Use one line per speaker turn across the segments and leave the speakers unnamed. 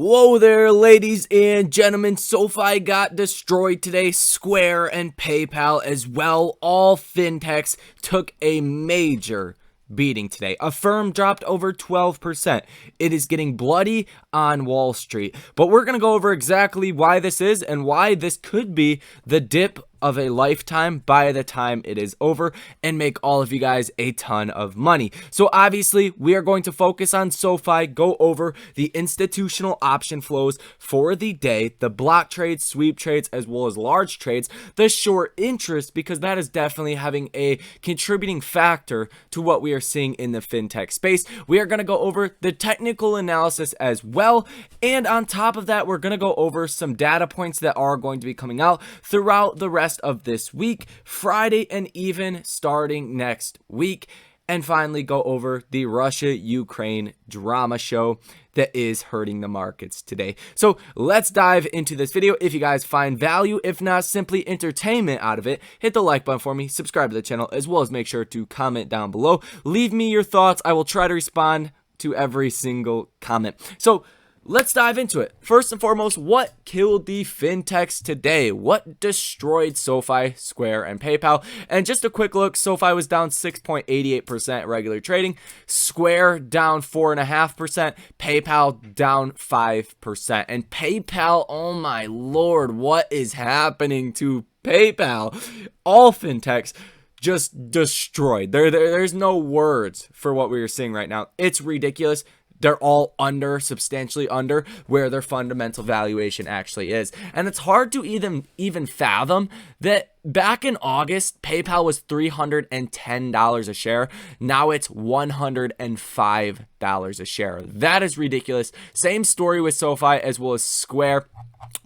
Whoa there, ladies and gentlemen. SoFi got destroyed today. Square and PayPal as well. All fintechs took a major beating today. A firm dropped over 12%. It is getting bloody on Wall Street. But we're going to go over exactly why this is and why this could be the dip of a lifetime by the time it is over and make all of you guys a ton of money. So obviously we are going to focus on SoFi, go over the institutional option flows for the day, the block trades, sweep trades, as well as large trades, the short interest, because that is definitely having a contributing factor to what we are seeing in the fintech space. We are going to go over the technical analysis as well, and on top of that we're going to go over some data points that are going to be coming out throughout the rest of this week, Friday, and even starting next week. And finally go over the Russia-Ukraine drama show that is hurting the markets today. So let's dive into this video. If you guys find value, if not simply entertainment out of it, hit the like button for me, subscribe to the channel, as well as make sure to comment down below. Leave me your thoughts. I will try to respond to every single comment. So let's dive into it. First and foremost, what killed the fintechs today? What destroyed SoFi, Square, and PayPal? And just a quick look, SoFi was down 6.88% regular trading, Square down 4.5%, PayPal down 5%. And PayPal, oh my lord, what is happening to PayPal? All fintechs just destroyed. There's no words for what we are seeing right now. It's ridiculous. They're all substantially under where their fundamental valuation actually is. And it's hard to even fathom that back in August, PayPal was $310 a share. Now it's $105 a share. That is ridiculous. Same story with SoFi as well as Square,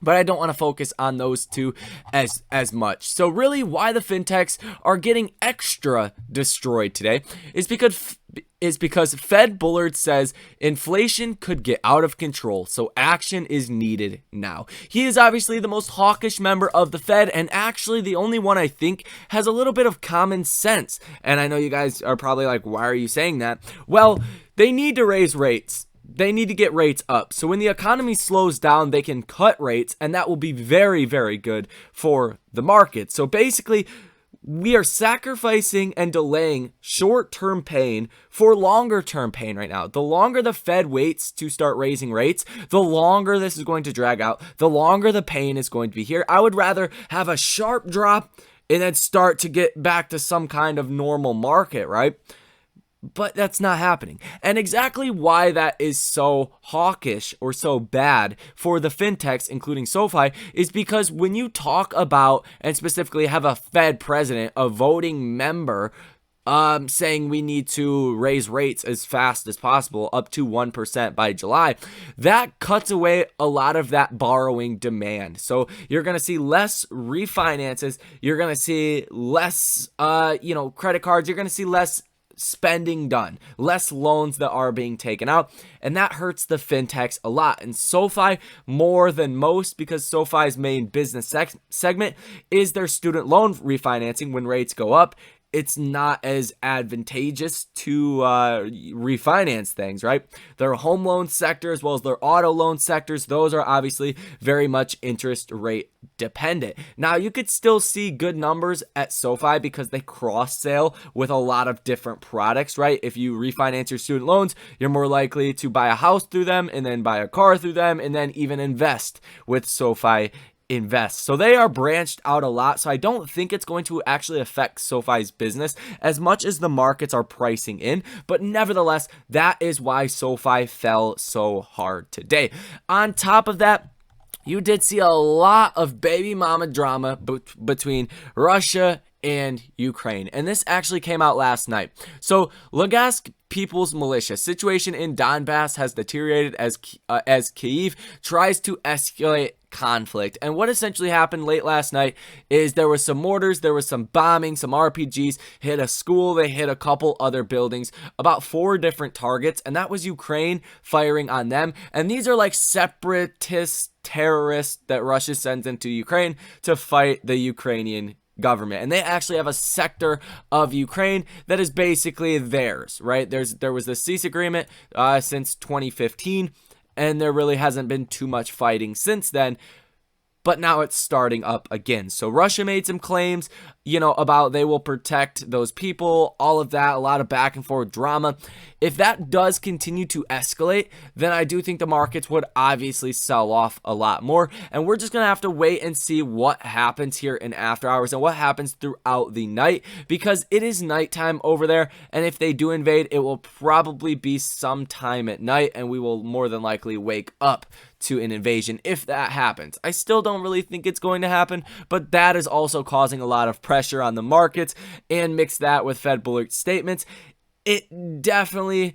but I don't want to focus on those two as much. So really why the fintechs are getting extra destroyed today is because Fed Bullard says inflation could get out of control, so action is needed now. He is obviously the most hawkish member of the Fed, and actually the only one I think has a little bit of common sense. And I know you guys are probably like, why are you saying that? Well, they need to raise rates. They need to get rates up. So when the economy slows down, they can cut rates, and that will be very, very good for the market. So basically, we are sacrificing and delaying short-term pain for longer-term pain right now. The longer the Fed waits to start raising rates, the longer this is going to drag out, the longer the pain is going to be here. I would rather have a sharp drop and then start to get back to some kind of normal market, right? But that's not happening. And exactly why that is so hawkish or so bad for the fintechs, including SoFi, is because when you talk about, and specifically have a Fed president, a voting member, saying we need to raise rates as fast as possible, up to 1% by July, that cuts away a lot of that borrowing demand. So you're going to see less refinances. You're going to see less, credit cards. You're going to see less spending done, less loans that are being taken out, and that hurts the fintechs a lot. And SoFi more than most, because SoFi's main business segment is their student loan refinancing. When rates go up, it's not as advantageous to refinance things, right? Their home loan sector as well as their auto loan sectors, those are obviously very much interest rate dependent. Now, you could still see good numbers at SoFi because they cross-sale with a lot of different products, right? If you refinance your student loans, you're more likely to buy a house through them and then buy a car through them and then even invest with SoFi Invest. So they are branched out a lot. So I don't think it's going to actually affect SoFi's business as much as the markets are pricing in. But nevertheless, that is why SoFi fell so hard today. On top of that, you did see a lot of baby mama drama between Russia and Ukraine. And this actually came out last night. So Lugansk People's Militia situation in Donbass has deteriorated as Kyiv tries to escalate conflict. And what essentially happened late last night is there was some mortars, there was some bombing, some RPGs hit a school, they hit a couple other buildings, about 4 different targets, and that was Ukraine firing on them. And these are like separatist terrorists that Russia sends into Ukraine to fight the Ukrainian government. And they actually have a sector of Ukraine that is basically theirs, right? There was the cease agreement since 2015. and there really hasn't been too much fighting since then. But now it's starting up again. So Russia made some claims, about they will protect those people, all of that, a lot of back and forth drama. If that does continue to escalate, then I do think the markets would obviously sell off a lot more. And we're just going to have to wait and see what happens here in after hours and what happens throughout the night, because it is nighttime over there. And if they do invade, it will probably be sometime at night, and we will more than likely wake up to an invasion if that happens. I still don't really think it's going to happen, but that is also causing a lot of pressure on the markets, and mix that with Fed bullish statements. It definitely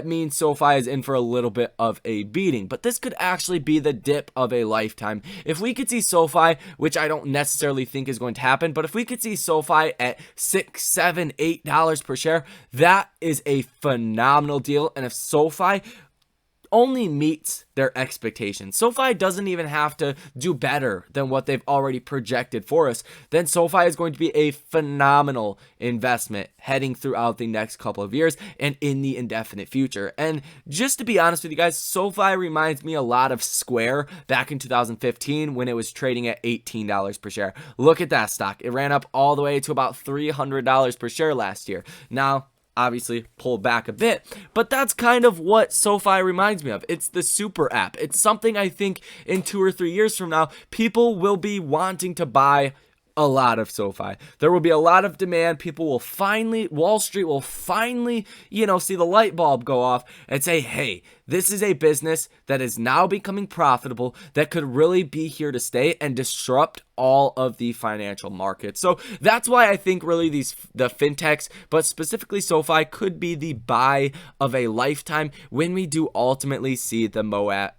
means SoFi is in for a little bit of a beating, but this could actually be the dip of a lifetime. If we could see SoFi, which I don't necessarily think is going to happen, but if we could see SoFi at $6, $7, $8 per share, that is a phenomenal deal. And if SoFi only meets their expectations, SoFi doesn't even have to do better than what they've already projected for us, then SoFi is going to be a phenomenal investment heading throughout the next couple of years and in the indefinite future. And just to be honest with you guys, SoFi reminds me a lot of Square back in 2015 when it was trading at $18 per share. Look at that stock. It ran up all the way to about $300 per share last year. Now, obviously pulled back a bit, but that's kind of what SoFi reminds me of. It's the super app. It's something I think in 2 or 3 years from now, people will be wanting to buy a lot of SoFi. There will be a lot of demand. People will finally, Wall Street will finally, see the light bulb go off and say, hey, this is a business that is now becoming profitable that could really be here to stay and disrupt all of the financial markets. So that's why I think really the fintechs, but specifically SoFi, could be the buy of a lifetime when we do ultimately see the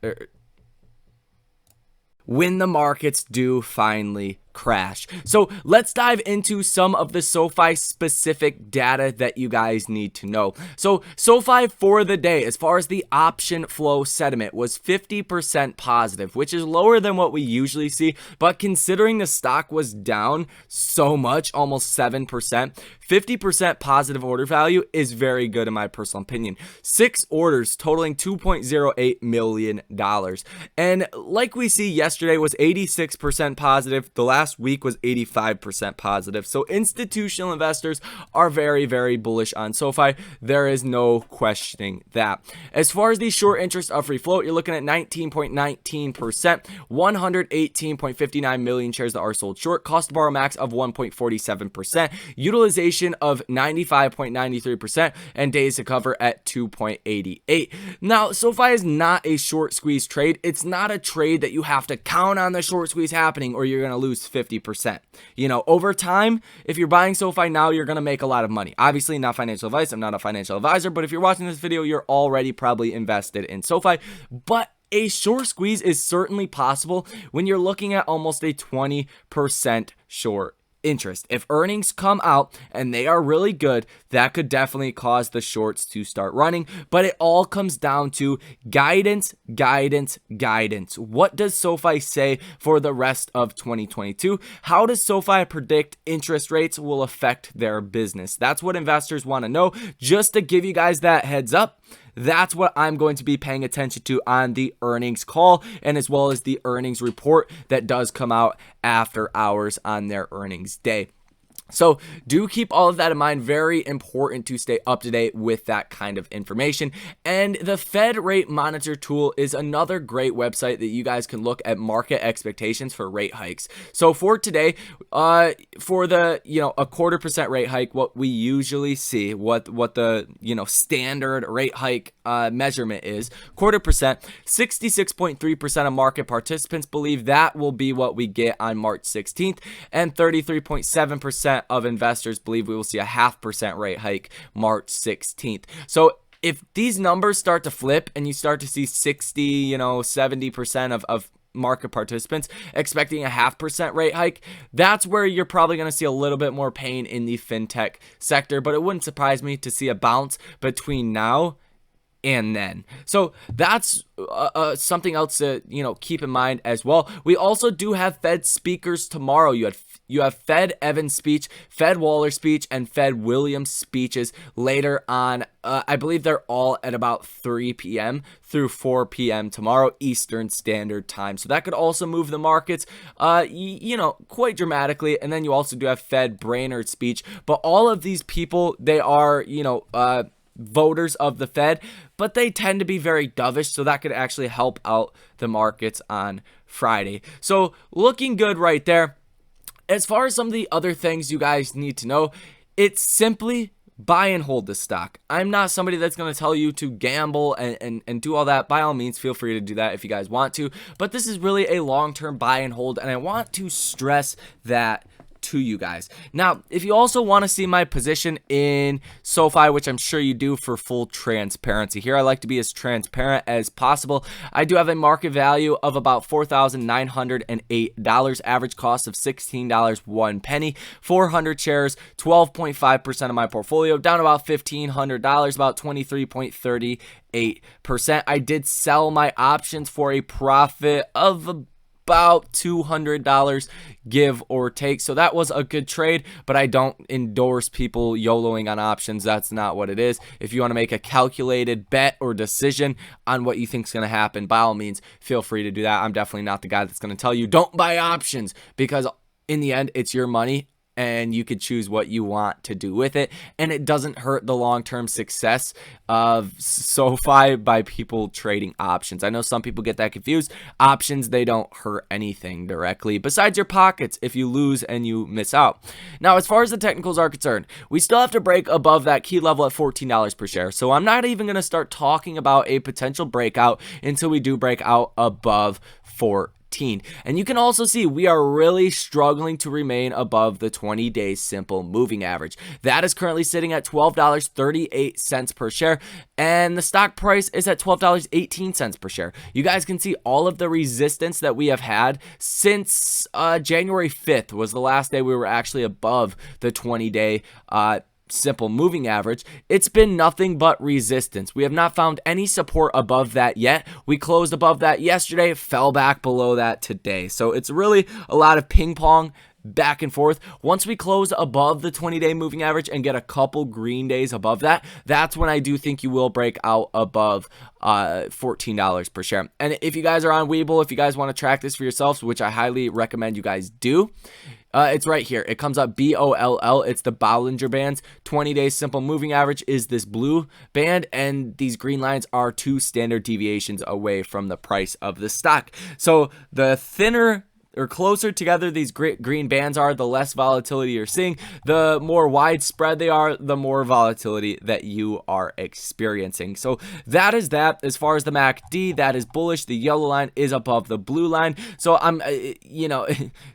when the markets do finally crash. So let's dive into some of the SoFi specific data that you guys need to know. So SoFi for the day, as far as the option flow sentiment, was 50% positive, which is lower than what we usually see, but considering the stock was down so much, almost 7%, 50% positive order value is very good in my personal opinion. 6 orders totaling $2.08 million. And like we see, yesterday was 86% positive. The last week was 85% positive. So institutional investors are very, very bullish on SoFi. There is no questioning that. As far as the short interest of free float, you're looking at 19.19%, 118.59 million shares that are sold short, cost to borrow max of 1.47%, utilization of 95.93%, and days to cover at 2.88. Now, SoFi is not a short squeeze trade. It's not a trade that you have to count on the short squeeze happening or you're going to lose 50%. Over time, if you're buying SoFi now, you're going to make a lot of money. Obviously, not financial advice. I'm not a financial advisor, but if you're watching this video, you're already probably invested in SoFi. But a short squeeze is certainly possible when you're looking at almost a 20% short interest. If earnings come out and they are really good, that could definitely cause the shorts to start running. But it all comes down to guidance. What does SoFi say for the rest of 2022? How does SoFi predict interest rates will affect their business? That's what investors want to know. Just to give you guys that heads up, that's what I'm going to be paying attention to on the earnings call, and as well as the earnings report that does come out after hours on their earnings day. So do keep all of that in mind. Very important to stay up to date with that kind of information. And the Fed Rate Monitor tool is another great website that you guys can look at market expectations for rate hikes. So for today, for the, a 0.25% rate hike, what we usually see, what the, standard rate hike measurement is, 0.25%, 66.3% of market participants believe that will be what we get on March 16th, and 33.7% of investors believe we will see a 0.5% rate hike March 16th. So if these numbers start to flip and you start to see 60, 70% of market participants expecting a 0.5% rate hike, that's where you're probably going to see a little bit more pain in the fintech sector. But it wouldn't surprise me to see a bounce between now and then. So that's something else to keep in mind as well. We also do have Fed speakers tomorrow. You have Fed Evans' speech, Fed Waller's speech, and Fed Williams' speeches later on. I believe they're all at about 3 p.m. through 4 p.m. tomorrow Eastern Standard Time. So that could also move the markets, quite dramatically. And then you also do have Fed Brainerd's speech. But all of these people, they are, voters of the Fed, but they tend to be very dovish, so that could actually help out the markets on Friday. So looking good right there. As far as some of the other things you guys need to know, it's simply buy and hold the stock. I'm not somebody that's going to tell you to gamble and do all that. By all means, feel free to do that if you guys want to, but this is really a long-term buy and hold, and I want to stress that to you guys. Now, if you also want to see my position in SoFi, which I'm sure you do for full transparency here, I like to be as transparent as possible. I do have a market value of about $4,908, average cost of $16.01, 400 shares, 12.5% of my portfolio, down about $1,500, about 23.38%. I did sell my options for a profit of about $200, give or take. So that was a good trade, but I don't endorse people YOLOing on options. That's not what it is. If you want to make a calculated bet or decision on what you think is going to happen, by all means, feel free to do that. I'm definitely not the guy that's going to tell you don't buy options, because in the end, it's your money and you could choose what you want to do with it, and it doesn't hurt the long-term success of SoFi by people trading options. I know some people get that confused. Options, they don't hurt anything directly besides your pockets if you lose and you miss out. Now, as far as the technicals are concerned, we still have to break above that key level at $14 per share, so I'm not even going to start talking about a potential breakout until we do break out above 14. And you can also see we are really struggling to remain above the 20-day simple moving average. That is currently sitting at $12.38 per share, and the stock price is at $12.18 per share. You guys can see all of the resistance that we have had since January 5th was the last day we were actually above the 20-day simple moving average. It's been nothing but resistance. We have not found any support above that yet. We closed above that yesterday, fell back below that today. So it's really a lot of ping pong back and forth. Once we close above the 20-day moving average and get a couple green days above that, that's when I do think you will break out above $14 per share. And if you guys are on Webull, if you guys want to track this for yourselves, which I highly recommend you guys do, it's right here. It comes up BOLL. It's the Bollinger Bands. 20-day simple moving average is this blue band, and these green lines are 2 standard deviations away from the price of the stock. So the thinner or closer together these green bands are, the less volatility you're seeing. The more widespread they are, the more volatility that you are experiencing. So that is that. As far as the MACD, that is bullish. The yellow line is above the blue line. So I'm,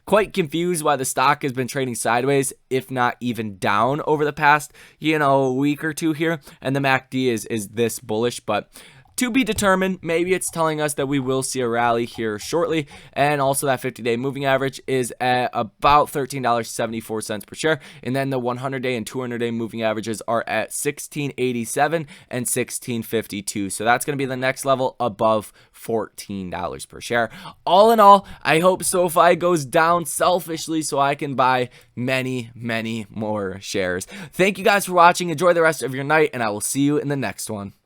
quite confused why the stock has been trading sideways, if not even down over the past, week or two here. And the MACD is this bullish, but to be determined. Maybe it's telling us that we will see a rally here shortly. And also that 50-day moving average is at about $13.74 per share. And then the 100-day and 200-day moving averages are at $16.87 and $16.52. So that's going to be the next level above $14 per share. All in all, I hope SoFi goes down selfishly so I can buy many, many more shares. Thank you guys for watching. Enjoy the rest of your night, and I will see you in the next one.